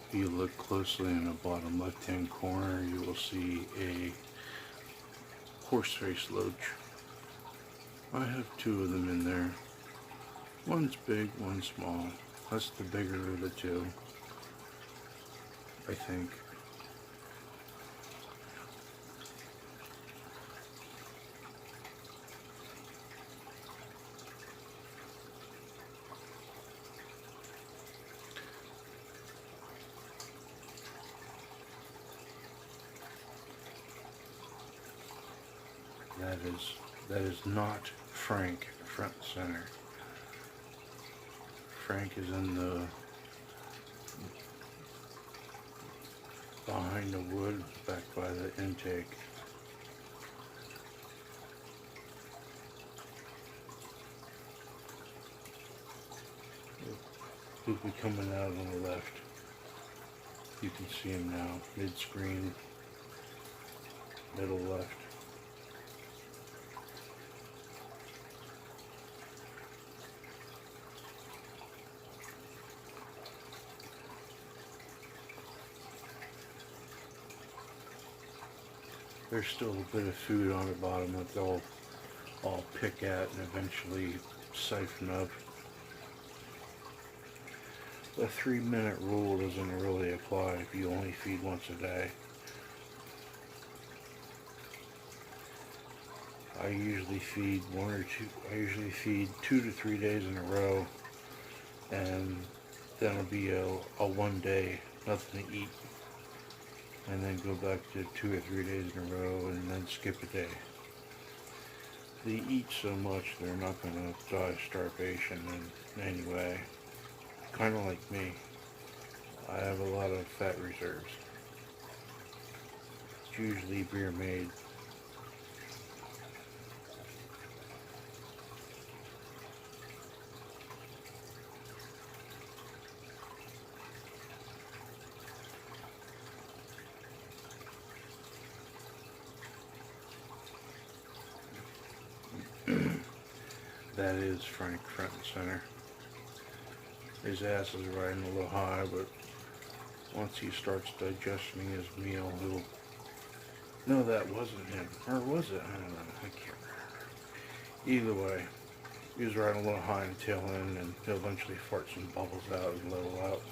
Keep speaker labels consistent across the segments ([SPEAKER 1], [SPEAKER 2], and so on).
[SPEAKER 1] If you look closely in the bottom left hand corner, you will see a horseface loach. I have two of them in there. One's big, one's small. That's the bigger of the two, I think. That is not Frank front and center. Frank is in the behind the wood back by the intake. He'll be coming out on the left. You can see him now, mid-screen, middle left. There's still a bit of food on the bottom that they'll all pick at and eventually siphon up. The 3-minute rule doesn't really apply if you only feed once a day. I usually feed 2 to 3 days in a row, and then it'll be a 1 day, nothing to eat. And then go back to 2 or 3 days in a row and then skip a day. They eat so much they're not going to die of starvation in any way. Kind of like me. I have a lot of fat reserves. It's usually beer made. That is Frank front and center. His ass is riding a little high, but once he starts digesting his meal, he'll... No, that wasn't him. Or was it? I don't know. I can't remember. Either way, he was riding a little high in the tail end, and he'll eventually fart some bubbles out and level out.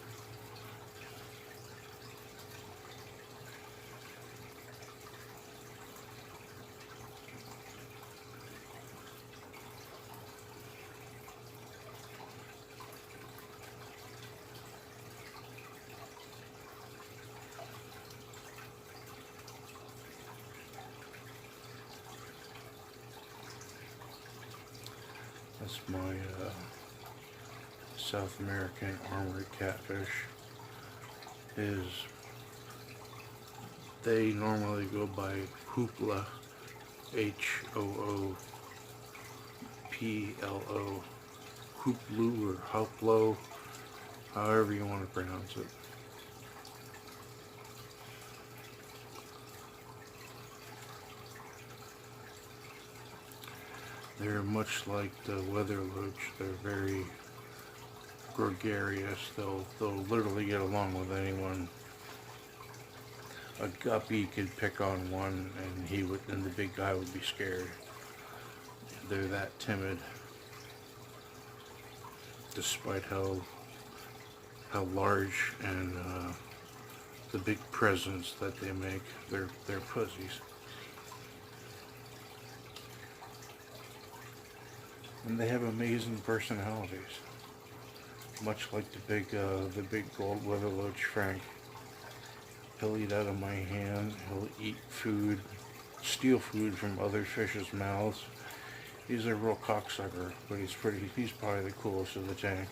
[SPEAKER 1] That's my South American armored catfish. They normally go by Hoopla, Hooplo, Hooplo or Hoplo, however you want to pronounce it. They're much like the weather loach. They're very gregarious. They'll literally get along with anyone. A guppy could pick on one, and the big guy would be scared. They're that timid, despite how large and the big presence that they make. They're pussies. And they have amazing personalities, much like the big gold weather loach Frank. He'll eat out of my hand. He'll eat food, steal food from other fish's mouths. He's a real cocksucker, but he's probably the coolest of the tank.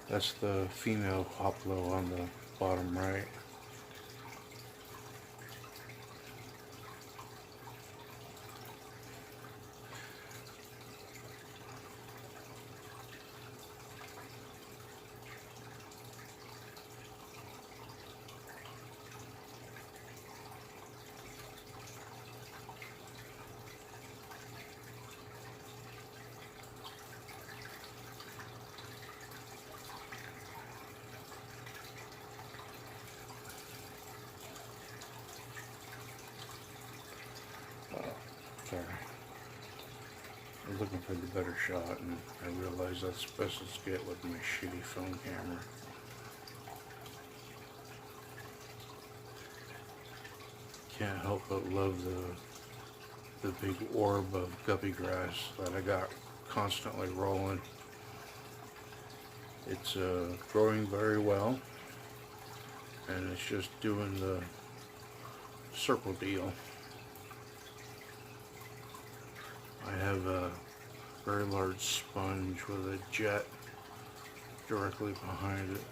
[SPEAKER 1] That's the female Hoplo on the bottom right. Sorry. I was looking for the better shot, and I realized that's the best as get with my shitty phone camera. Can't help but love the big orb of guppy grass that I got constantly rolling. It's growing very well, and it's just doing the circle deal. I have a very large sponge with a jet directly behind it,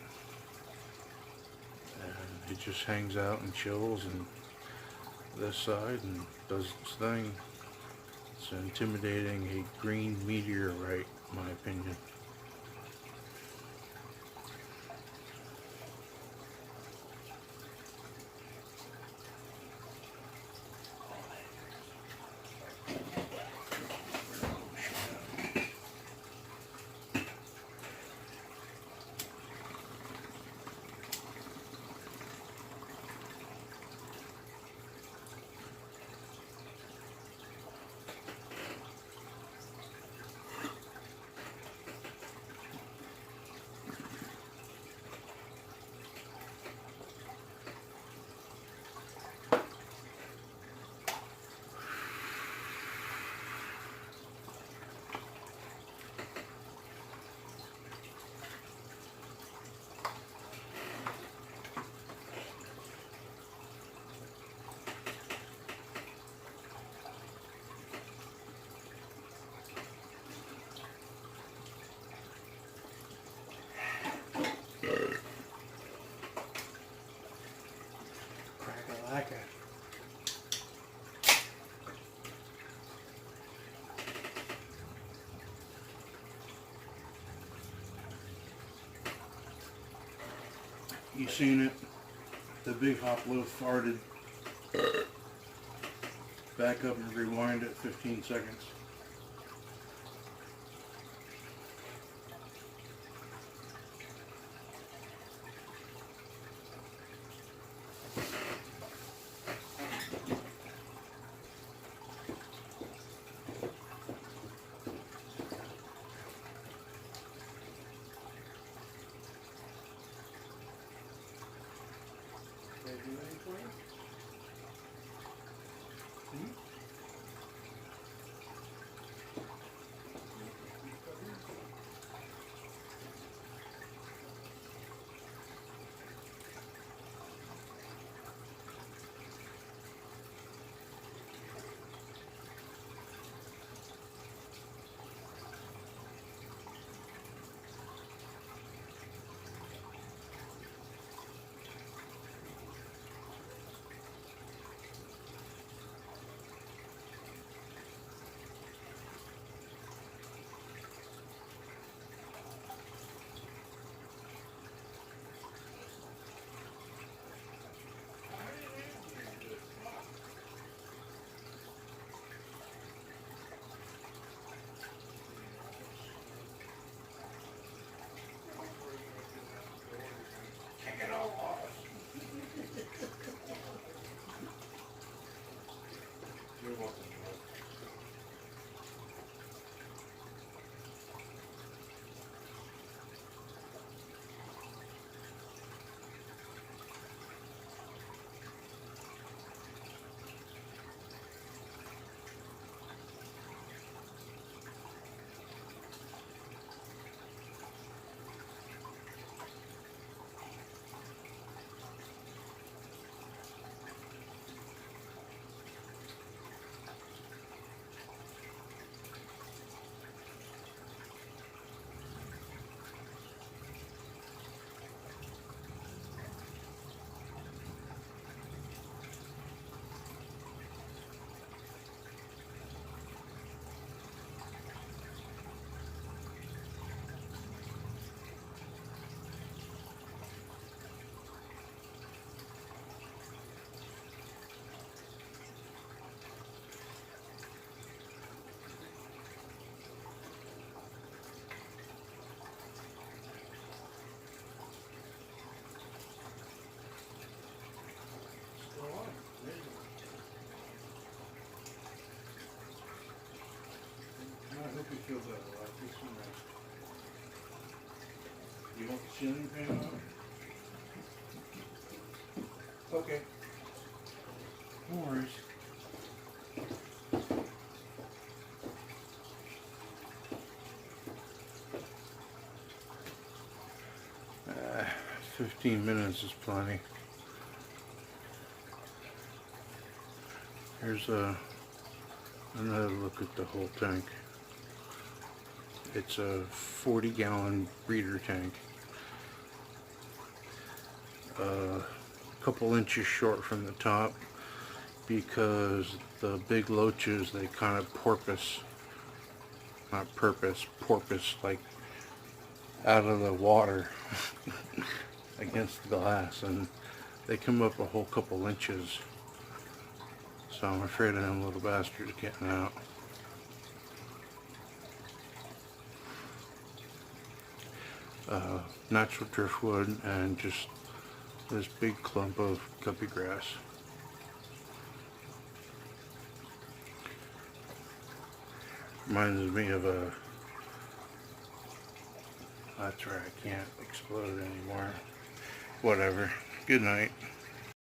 [SPEAKER 1] and it just hangs out and chills and this side and does its thing. It's intimidating, a green meteorite, in my opinion. You seen it? the big Hoplo farted. Back up and rewind at 15 seconds. You're welcome. 'Cause it feels that way. I think so nice. You want the ceiling fan on? Okay. No worries. 15 minutes is plenty. Here's another look at the whole tank. It's a 40-gallon breeder tank. A couple inches short from the top because the big loaches, they kind of porpoise, not purpose, porpoise, like out of the water against the glass, and they come up a whole couple inches. So I'm afraid of them little bastards getting out. Natural driftwood and just this big clump of guppy grass. Reminds me of a... That's right, I can't explode anymore. Whatever. Good night.